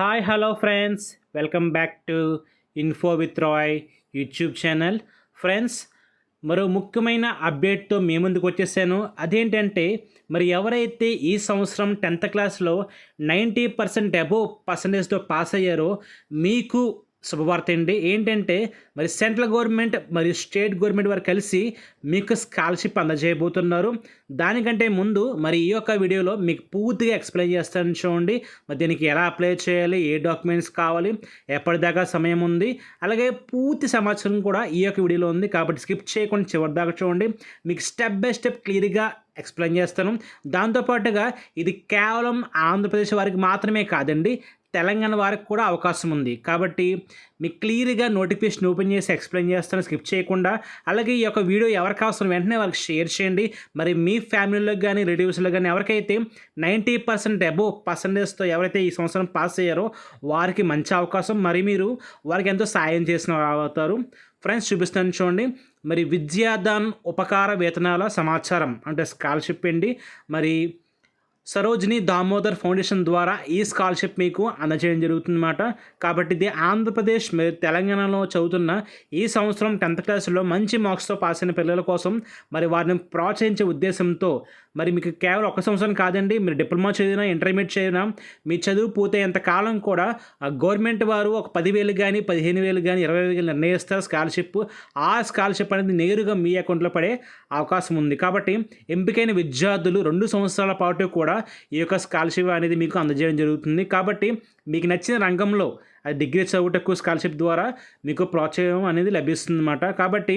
Hello friends, welcome back to info with Rai YouTube channel. Friends, మరో ముఖ్యమైన అప్డేట్తో మీ ముందుకు వచ్చేసాను. అదేంటంటే, మరి ఎవరైతే ఈ సంవత్సరం 10th క్లాస్లో 90% అబోవ్ పర్సంటేజ్తో పాస్ అయ్యారో మీకు శుభవార్త అండి. ఏంటంటే, మరి సెంట్రల్ గవర్నమెంట్ మరియు స్టేట్ గవర్నమెంట్ వారు కలిసి మీకు స్కాలర్షిప్ అందజేయబోతున్నారు. దానికంటే ముందు మరి ఈ యొక్క వీడియోలో మీకు పూర్తిగా ఎక్స్ప్లెయిన్ చేస్తాను చూడండి. మరి దీనికి ఎలా అప్లై చేయాలి, ఏ డాక్యుమెంట్స్ కావాలి, ఎప్పటిదాకా సమయం ఉంది, అలాగే పూర్తి సమాచారం కూడా ఈ యొక్క వీడియోలో ఉంది. కాబట్టి స్కిప్ చేయకుండా చివరి దాకా చూడండి. మీకు స్టెప్ బై స్టెప్ క్లియర్గా ఎక్స్ప్లెయిన్ చేస్తాను. దాంతోపాటుగా ఇది కేవలం ఆంధ్రప్రదేశ్ వారికి మాత్రమే కాదండి, తెలంగాణ వారికి కూడా అవకాశం ఉంది. కాబట్టి మీకు క్లియర్గా నోటిఫికేషన్ ఓపెన్ చేసి ఎక్స్ప్లెయిన్ చేస్తాను స్కిప్ చేయకుండా. అలాగే ఈ యొక్క వీడియో ఎవరికి అవసరం వెంటనే వాళ్ళకి షేర్ చేయండి. మరి మీ ఫ్యామిలీలో కానీ రిలేటివ్స్లో కానీ ఎవరికైతే 90% అబోవ్ పర్సంటేజ్తో ఎవరైతే ఈ సంవత్సరం పాస్ అయ్యారో వారికి మంచి అవకాశం. మరి మీరు వారికి ఎంతో సాయం చేసిన అవుతారు. ఫ్రెండ్స్, చూపిస్తాను చూడండి. మరి విద్యాదాన్ ఉపకార వేతనాల సమాచారం అంటే స్కాలర్షిప్ అండి. మరి సరోజిని దామోదర్ ఫౌండేషన్ ద్వారా ఈ స్కాలర్షిప్ మీకు అందజేయడం జరుగుతుందన్నమాట. కాబట్టి ఇది ఆంధ్రప్రదేశ్ మరియు తెలంగాణలో చదువుతున్న ఈ సంవత్సరం 10th క్లాస్లో మంచి మార్క్స్తో పాస్ అయిన పిల్లల కోసం మరి వారిని ప్రోత్సహించే ఉద్దేశంతో మరి మీకు కేవలం ఒక సంవత్సరం కాదండి, మీరు డిప్లొమా చదివినా ఇంటర్మీడియట్ చదివినా మీ చదువు పూర్తయ్యేంత కాలం కూడా గవర్నమెంట్ వారు ఒక 10,000 కానీ 15,000 కానీ 20,000 కానీ నిర్ణయిస్తారు స్కాలర్షిప్. ఆ స్కాలర్షిప్ అనేది నేరుగా మీ అకౌంట్లో పడే అవకాశం ఉంది. కాబట్టి ఎంపికైన విద్యార్థులు 2 సంవత్సరాల పాటు కూడా ఈ యొక్క స్కాలర్షిప్ అనేది మీకు అందజేయడం జరుగుతుంది. కాబట్టి మీకు నచ్చిన రంగంలో అది డిగ్రీ చదువుటకు స్కాలర్షిప్ ద్వారా మీకు ప్రోత్సాహం అనేది లభిస్తుంది అన్నమాట. కాబట్టి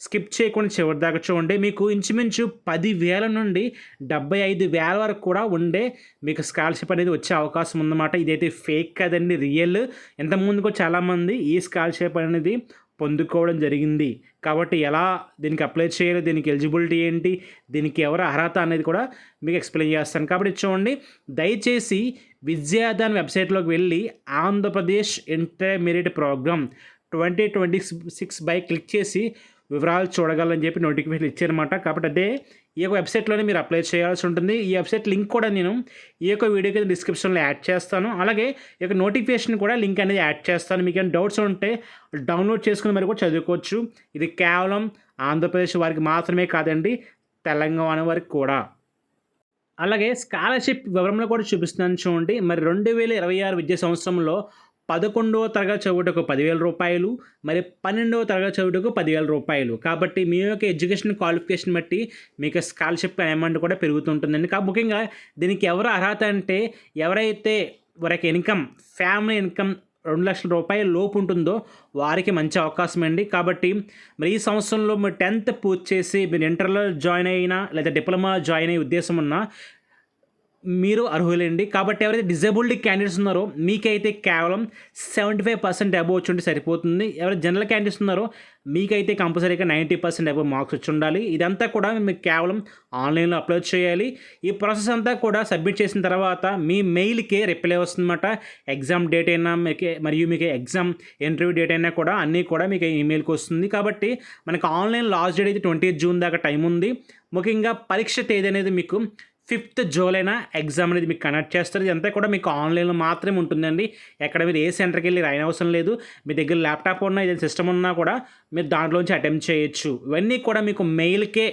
స్కిప్ చేయకుండా చివరి దాకా చూడండి. మీకు ఇంచుమించు 10,000 నుండి 75,000 వరకు కూడా ఉండే మీకు స్కాలర్షిప్ అనేది వచ్చే అవకాశం ఉందన్నమాట. ఇదైతే ఫేక్ కదండి, రియల్. ఇంతకుముందుకు చాలామంది ఈ స్కాలర్షిప్ అనేది పొందుకోవడం జరిగింది. కాబట్టి ఎలా దీనికి అప్లై చేయాలి, దీనికి ఎలిజిబిలిటీ ఏంటి, దీనికి ఎవరు అర్హత అనేది కూడా మీకు ఎక్స్ప్లెయిన్ చేస్తాను. కాబట్టి చూడండి, దయచేసి విద్యాదాన్ వెబ్సైట్లోకి వెళ్ళి ఆంధ్రప్రదేశ్ ఇంటర్మీడియట్ ప్రోగ్రామ్ 2026 బై క్లిక్ చేసి వివరాలు చూడగలని చెప్పి నోటిఫికేషన్ ఇచ్చారన్నమాట. కాబట్టి అదే ఈ యొక్క వెబ్సైట్లోనే మీరు అప్లై చేయాల్సి ఉంటుంది. ఈ వెబ్సైట్ లింక్ కూడా నేను ఈ యొక్క వీడియోకి డిస్క్రిప్షన్లో యాడ్ చేస్తాను. అలాగే ఈ యొక్క నోటిఫికేషన్ కూడా లింక్ అనేది యాడ్ చేస్తాను. మీకు ఏమైనా డౌట్స్ ఉంటే డౌన్లోడ్ చేసుకుని మరి కూడా చదువుకోవచ్చు. ఇది కేవలం ఆంధ్రప్రదేశ్ వారికి మాత్రమే కాదండి, తెలంగాణ వారికి కూడా. అలాగే స్కాలర్షిప్ వివరంలో కూడా చూపిస్తున్నాను చూడండి. మరి 2026 విద్యా సంవత్సరంలో 11వ తరగతి చదువుటకు 10,000 రూపాయలు, మరి 12వ తరగతి చదువుటకు 10,000 రూపాయలు. కాబట్టి మీ యొక్క ఎడ్యుకేషన్ క్వాలిఫికేషన్ బట్టి మీకు స్కాలర్షిప్ అమౌంట్ కూడా పెరుగుతుంటుందండి. ముఖ్యంగా దీనికి ఎవరు అర్హత అంటే, ఎవరైతే వారికి ఇన్కమ్ ఫ్యామిలీ ఇన్కమ్ 2 లక్షల రూపాయల లోపు ఉంటుందో వారికి మంచి అవకాశం అండి. కాబట్టి మరి ఈ సంవత్సరంలో మీరు 10th పూర్తి చేసి మీరు ఇంటర్లో జాయిన్ అయినా లేదా డిప్లొమా జాయిన్ అయ్యే ఉద్దేశం ఉన్నా మీరు అర్హులండి. కాబట్టి ఎవరైతే డిజేబుల్డ్ క్యాండిడేట్స్ ఉన్నారో మీకైతే కేవలం 75% అబోవ్ వచ్చి ఉంటే సరిపోతుంది. ఎవరైతే జనరల్ క్యాండిడేట్స్ ఉన్నారో మీకైతే కంపల్సరీగా 90% అబోవ్ మార్క్స్ వచ్చి ఉండాలి. ఇదంతా కూడా మీకు కేవలం ఆన్లైన్లో అప్లోడ్ చేయాలి. ఈ ప్రాసెస్ అంతా కూడా సబ్మిట్ చేసిన తర్వాత మీ మెయిల్కే రిప్లై వస్తుందన్నమాట. ఎగ్జామ్ డేట్ అయినా మరియు మీకు ఎగ్జామ్ ఇంటర్వ్యూ డేట్ అయినా కూడా అన్నీ కూడా మీకు ఈమెయిల్కి వస్తుంది. కాబట్టి మనకు ఆన్లైన్ లాస్ట్ డేట్ అయితే 20th జూన్ దాకా టైం ఉంది. ముఖ్యంగా పరీక్ష తేదీ అనేది మీకు 5th జూలైన ఎగ్జామ్ అనేది మీకు కండక్ట్ చేస్తారు. ఇదంతా కూడా మీకు ఆన్లైన్లో మాత్రమే ఉంటుందండి. ఎక్కడ మీరు ఏ సెంటర్కి వెళ్ళి రాయని అవసరం లేదు. మీ దగ్గర ల్యాప్టాప్ ఉన్నా ఏదైనా సిస్టమ్ ఉన్నా కూడా మీరు దాంట్లోంచి అటెంప్ట్ చేయొచ్చు. ఇవన్నీ కూడా మీకు మెయిల్కే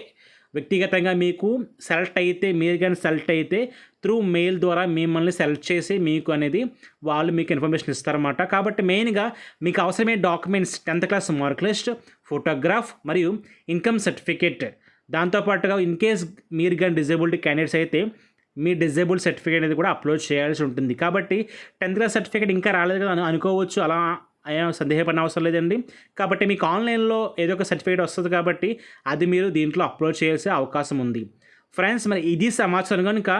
వ్యక్తిగతంగా మీకు సెలెక్ట్ అయితే, మీరు కానీ సెలెక్ట్ అయితే త్రూ మెయిల్ ద్వారా మిమ్మల్ని సెలెక్ట్ చేసి మీకు అనేది వాళ్ళు మీకు ఇన్ఫర్మేషన్ ఇస్తారన్నమాట. కాబట్టి మెయిన్గా మీకు అవసరమైన documents 10th class mark list, photograph మరియు ఇన్కమ్ సర్టిఫికేట్. దాంతోపాటుగా ఇన్ కేస్ మీరు కానీ డిజేబుల్డ్ క్యాండిడేట్స్ అయితే మీ డిజేబుల్డ్ సర్టిఫికేట్ అనేది కూడా అప్లోడ్ చేయాల్సి ఉంటుంది. కాబట్టి 10th క్లాస్ సర్టిఫికేట్ ఇంకా రాలేదు కదా అనుకోవచ్చు, అలా సందేహపడిన అవసరం లేదండి. కాబట్టి మీకు ఆన్లైన్లో ఏదో ఒక సర్టిఫికేట్ వస్తుంది కాబట్టి అది మీరు దీంట్లో అప్లోడ్ చేయాల్సిన అవకాశం ఉంది. ఫ్రెండ్స్, మరి ఇది సమాచారం కనుక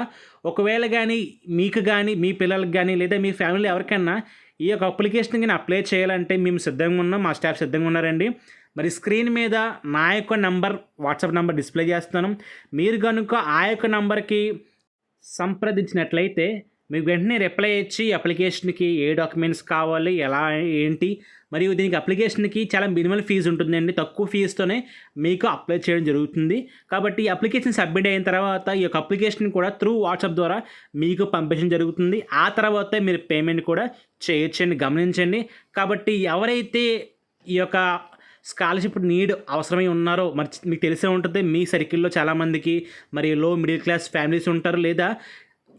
ఒకవేళ కానీ మీకు కానీ మీ పిల్లలకు కానీ లేదా మీ ఫ్యామిలీ ఎవరికైనా ఈ యొక్క అప్లికేషన్ కానీ అప్లై చేయాలంటే మేము సిద్ధంగా ఉన్నాం, మా స్టాఫ్ సిద్ధంగా ఉన్నారండి. మరి స్క్రీన్ మీద నా యొక్క నంబర్, వాట్సాప్ నెంబర్ డిస్ప్లే చేస్తున్నాను. మీరు కనుక ఆ యొక్క నంబర్కి సంప్రదించినట్లయితే మీకు వెంటనే రిప్లై ఇచ్చి అప్లికేషన్కి ఏ డాక్యుమెంట్స్ కావాలి, ఎలా ఏంటి, మరియు దీనికి అప్లికేషన్కి చాలా మినిమల్ ఫీజు ఉంటుందండి. తక్కువ ఫీజుతోనే మీకు అప్లై చేయడం జరుగుతుంది. కాబట్టి అప్లికేషన్ సబ్మిట్ అయిన తర్వాత ఈ యొక్క అప్లికేషన్ కూడా త్రూ వాట్సాప్ ద్వారా మీకు పంపించడం జరుగుతుంది. ఆ తర్వాతే మీరు పేమెంట్ కూడా చేయొచ్చండి, గమనించండి. కాబట్టి ఎవరైతే ఈ యొక్క స్కాలర్షిప్ నీడ్ అవసరమై ఉన్నారో, మరి మీకు తెలిసే ఉంటుంది మీ సర్కిల్లో చాలామందికి మరి లో మిడిల్ క్లాస్ ఫ్యామిలీస్ ఉంటారు, లేదా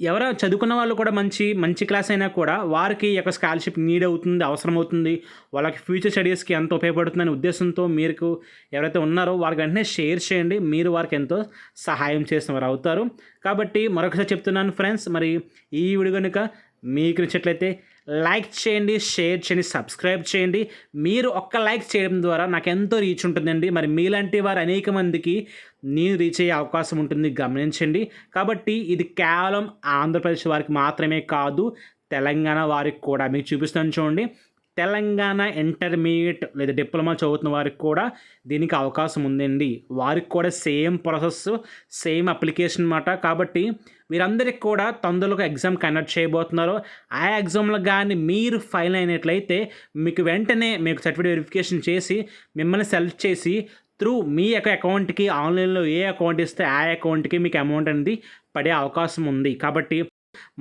ఎవరో చదువుకున్న వాళ్ళు కూడా మంచి క్లాస్ అయినా కూడా వారికి ఈ యొక్క స్కాలర్షిప్ నీడ్ అవుతుంది, అవసరం అవుతుంది, వాళ్ళకి ఫ్యూచర్ స్టడీస్కి ఎంత ఉపయోగపడుతుందనే ఉద్దేశంతో మీరు ఎవరైతే ఉన్నారో వారికి వెంటనే షేర్ చేయండి. మీరు వారికి ఎంతో సహాయం చేసిన వారు అవుతారు. కాబట్టి మరొకసారి చెప్తున్నాను ఫ్రెండ్స్, మరి ఈ వీడియో కనుక మీకు నచ్చినట్లయితే లైక్ చేయండి, షేర్ చేయండి, సబ్స్క్రైబ్ చేయండి. మీరు ఒక్క లైక్ చేయడం ద్వారా నాకు ఎంతో రీచ్ ఉంటుందండి. మరి మీలాంటి వారు అనేక మందికి నేను రీచ్ అయ్యే అవకాశం ఉంటుంది, గమనించండి. కాబట్టి ఇది కేవలం ఆంధ్రప్రదేశ్ వారికి మాత్రమే కాదు, తెలంగాణ వారికి కూడా. మీకు చూపిస్తాను చూడండి. తెలంగాణ ఇంటర్మీడియట్ లేదా డిప్లొమా చదువుతున్న వారికి కూడా దీనికి అవకాశం ఉందండి. వారికి కూడా సేమ్ ప్రాసెస్, సేమ్ అప్లికేషన్ అన్నమాట. కాబట్టి వీరందరికీ కూడా తొందరగా ఎగ్జామ్ కండక్ట్ చేయబోతున్నారు. ఆ ఎగ్జామ్లో కానీ మీరు ఫైల్ అయినట్లయితే మీకు వెంటనే మీకు సర్టిఫికేట్ వెరిఫికేషన్ చేసి మిమ్మల్ని సెలెక్ట్ చేసి త్రూ మీ యొక్క అకౌంట్కి ఆన్లైన్లో ఏ అకౌంట్ ఇస్తే ఆ అకౌంట్కి మీకు అమౌంట్ అనేది పడే అవకాశం ఉంది. కాబట్టి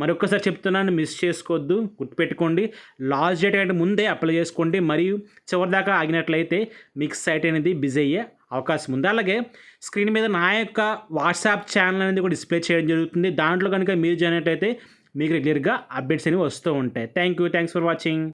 మరొకసారి చెప్తున్నాను, మిస్ చేసుకోవద్దు, గుర్తుపెట్టుకోండి. లాస్ట్ డేట్ కంటే ముందే అప్లై చేసుకోండి. మరియు చివరిదాకా ఆగినట్లయితే మీకు సైట్ అనేది బిజీ అయ్యే అవకాశం ఉంది. అలాగే స్క్రీన్ మీద నా యొక్క వాట్సాప్ ఛానల్ అనేది కూడా డిస్ప్లే చేయడం జరుగుతుంది. దాంట్లో కనుక మీరు జాయిన్ అయినట్లయితే మీకు రెగ్యులర్గా అప్డేట్స్ అనేవి వస్తూ ఉంటాయి. Thanks for watching.